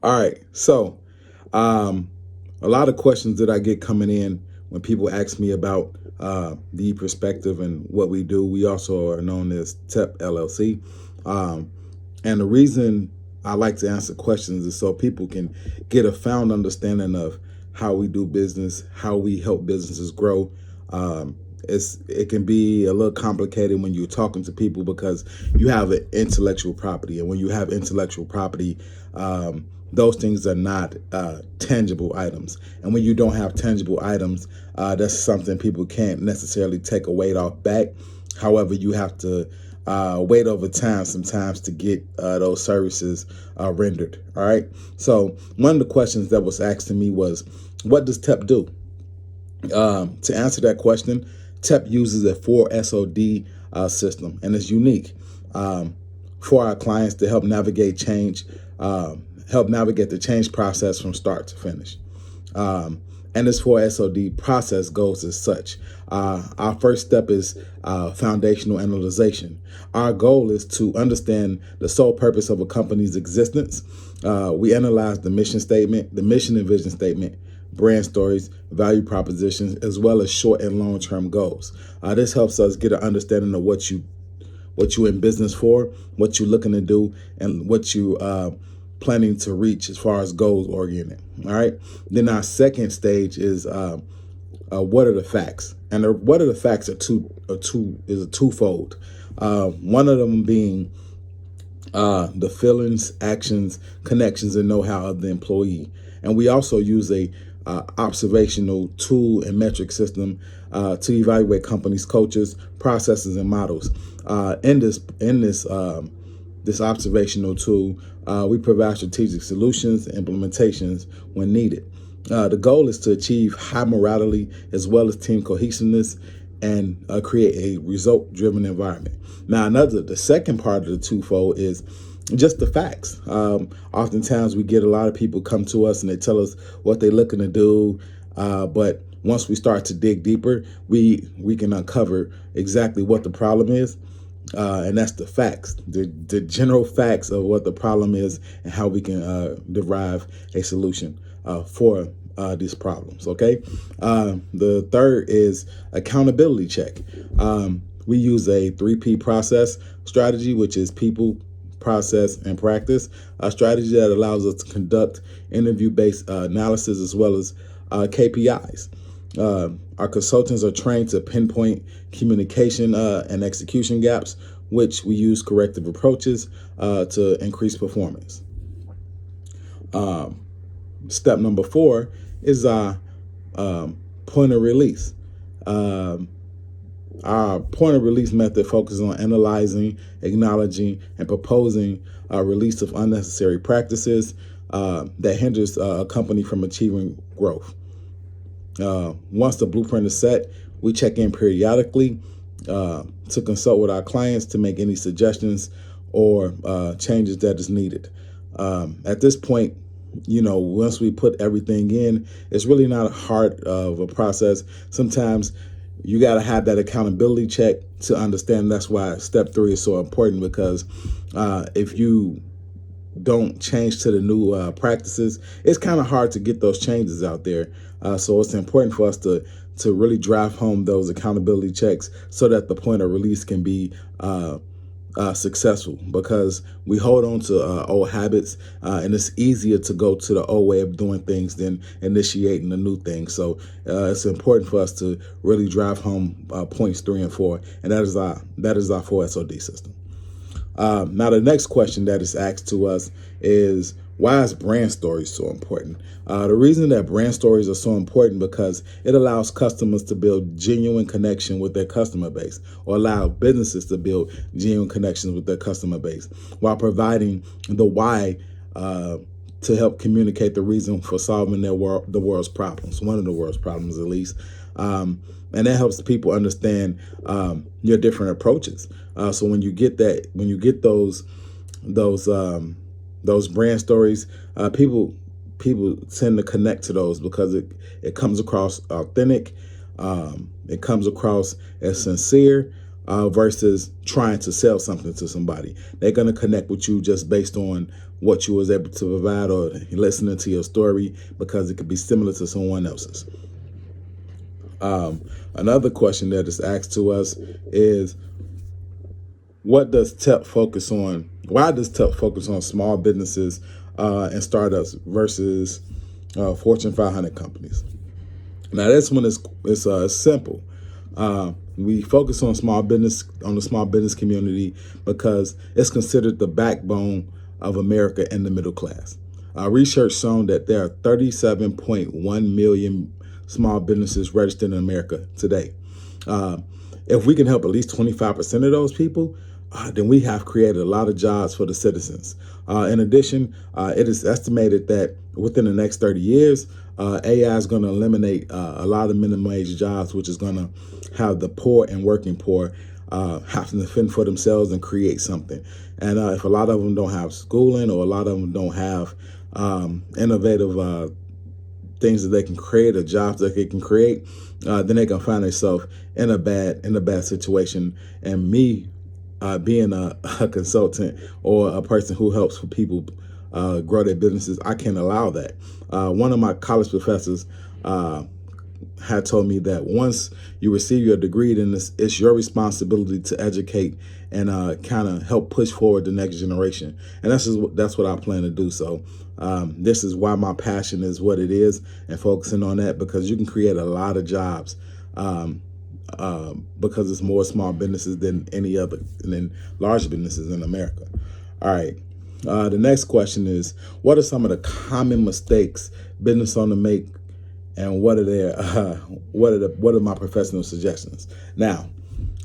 All right. So, a lot of questions that I get coming in when people ask me about the perspective and what we do. We also are known as TEP LLC. Um, and the reason I like to answer questions is so people can get a found understanding of how we do business, how we help businesses grow. It can be a little complicated when you're talking to people because you have an intellectual property, and when you have intellectual property, those things are not tangible items. And when you don't have tangible items, that's something people can't necessarily take a weight off back. However, you have to wait over time sometimes to get those services rendered. All right. So one of the questions that was asked to me was, what does TEP do? To answer that question, TEP uses a 4SOD system, and it's unique for our clients to help navigate change, help navigate the change process from start to finish. And this 4SOD process goes as such. Our first step is foundational analyzation. Our goal is to understand the sole purpose of a company's existence. We analyze the mission statement, the mission and vision statement, brand stories, value propositions, as well as short and long-term goals. This helps us get an understanding of what you're in business for, what you're looking to do, and what you planning to reach as far as goals oriented. All right. Then our second stage is what are the facts, and what are the facts are twofold. One of them being the feelings, actions, connections, and know-how of the employee. And we also use a observational tool and metric system to evaluate companies' cultures, processes, and models. In this observational tool, we provide strategic solutions and implementations when needed. The goal is to achieve high morality as well as team cohesiveness and create a result-driven environment. Now, the second part of the twofold is just the facts. Oftentimes we get a lot of people come to us and they tell us what they're looking to do. But once we start to dig deeper, we can uncover exactly what the problem is. And that's the facts, the general facts of what the problem is and how we can derive a solution for these problems. Okay. The third is accountability check. We use a 3P process strategy, which is people, process, and practice, a strategy that allows us to conduct interview-based analysis as well as KPIs. Our consultants are trained to pinpoint communication and execution gaps, which we use corrective approaches to increase performance. Step number 4 is our point of release. Our point of release method focuses on analyzing, acknowledging, and proposing a release of unnecessary practices that hinders a company from achieving growth. Once the blueprint is set, we check in periodically to consult with our clients to make any suggestions or changes that is needed. At this point, once we put everything in, it's really not hard of a process. Sometimes you got to have that accountability check to understand. That's why step 3 is so important, because if you don't change to the new practices, it's kind of hard to get those changes out there. So it's important for us to really drive home those accountability checks so that the point of release can be successful, because we hold on to old habits and it's easier to go to the old way of doing things than initiating a new thing. So it's important for us to really drive home points 3 and 4, and that is our 4SOD system. Now, the next question that is asked to us is, why is brand stories so important? The reason that brand stories are so important because it allows customers to build genuine connection with their customer base, or allow businesses to build genuine connections with their customer base, while providing the why to help communicate the reason for solving the world's problems, one of the world's problems at least. And that helps people understand your different approaches. So when you get those brand stories, people tend to connect to those because it comes across authentic, it comes across as sincere, versus trying to sell something to somebody. They're going to connect with you just based on what you was able to provide or listening to your story, because it could be similar to someone else's. Another question that is asked to us is, what does TEP focus on? Why does TEP focus on small businesses and startups versus Fortune 500 companies? Now, this one is simple. We focus on the small business community because it's considered the backbone of America and the middle class. Research shown that there are 37.1 million small businesses registered in America today. If we can help at least 25% of those people, then we have created a lot of jobs for the citizens. In addition, it is estimated that within the next 30 years, AI is going to eliminate a lot of minimum wage jobs, which is going to have the poor and working poor having to fend for themselves and create something. And if a lot of them don't have schooling, or a lot of them don't have innovative things that they can create, or jobs that they can create, then they can find themselves in a bad situation. And me, being a consultant or a person who helps for people grow their businesses, I can't allow that. One of my college professors had told me that once you receive your degree, then it's your responsibility to educate and kind of help push forward the next generation. And that's what I plan to do. So this is why my passion is what it is, and focusing on that, because you can create a lot of jobs because it's more small businesses than large businesses in America. All right. The next question is, what are some of the common mistakes business owners make, and what are my professional suggestions? Now,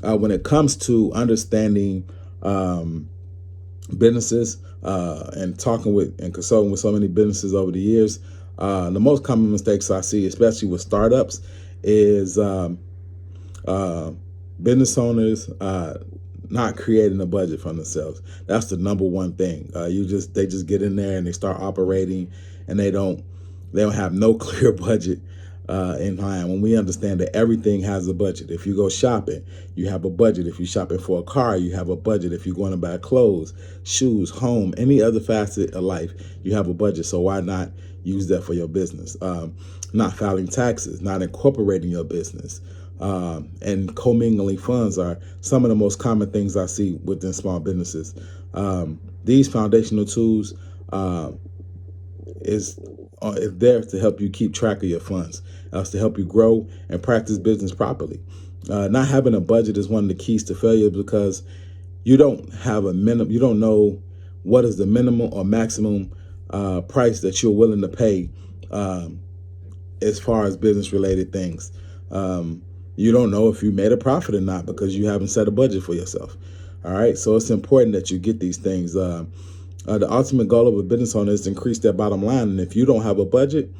when it comes to understanding businesses and talking with and consulting with so many businesses over the years, the most common mistakes I see, especially with startups, is business owners not creating a budget for themselves. That's the number one thing. They just get in there and they start operating, and they don't have no clear budget in mind. When we understand that everything has a budget. If you go shopping, you have a budget. If you're shopping for a car, you have a budget. If you're going to buy clothes, shoes, home, any other facet of life, you have a budget. So why not use that for your business? Not filing taxes, not incorporating your business, and commingling funds are some of the most common things I see within small businesses. These foundational tools is there to help you keep track of your funds, to help you grow and practice business properly. Not having a budget is one of the keys to failure, because you don't have a minimum. You don't know what is the minimum or maximum price that you're willing to pay as far as business related things. You don't know if you made a profit or not, because you haven't set a budget for yourself. All right. So it's important that you get these things. The ultimate goal of a business owner is to increase their bottom line. And if you don't have a budget,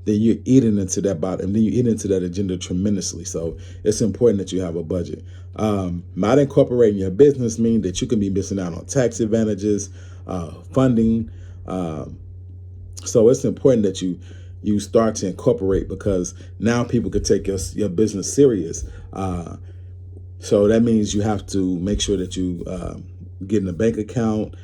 then you're eating into that bottom, and then you eat into that agenda tremendously. So it's important that you have a budget. Not incorporating your business means that you can be missing out on tax advantages, funding. So it's important that you start to incorporate, because now people could take your business serious. So that means you have to make sure that you get in a bank account,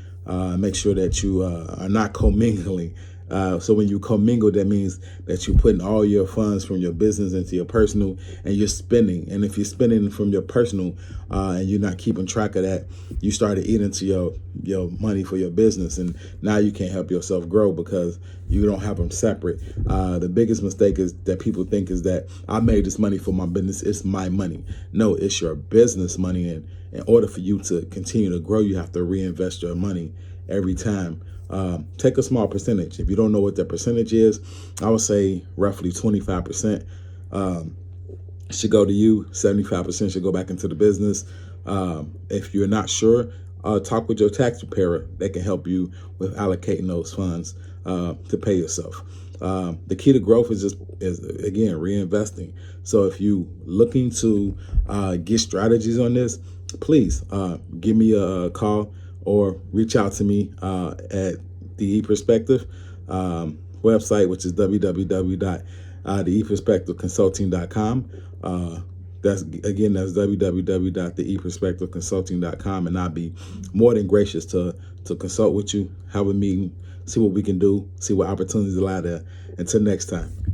make sure that you are not commingling. So when you commingle, that means that you're putting all your funds from your business into your personal, and you're spending. And if you're spending from your personal and you're not keeping track of that, you start to eat into your money for your business. And now you can't help yourself grow because you don't have them separate. The biggest mistake is that people think is that I made this money for my business. It's my money. No, it's your business money. And in order for you to continue to grow, you have to reinvest your money every time. Take a small percentage. If you don't know what that percentage is, I would say roughly 25% should go to you. 75% should go back into the business. If you're not sure, talk with your tax preparer. They can help you with allocating those funds to pay yourself. The key to growth is again reinvesting. So if you looking to get strategies on this, please give me a call or reach out to me at the ePerspective website, which is www.theeperspectiveconsulting.com. That's www.theeperspectiveconsulting.com, and I'll be more than gracious to consult with you, have a meeting, see what we can do, see what opportunities lie there. Until next time.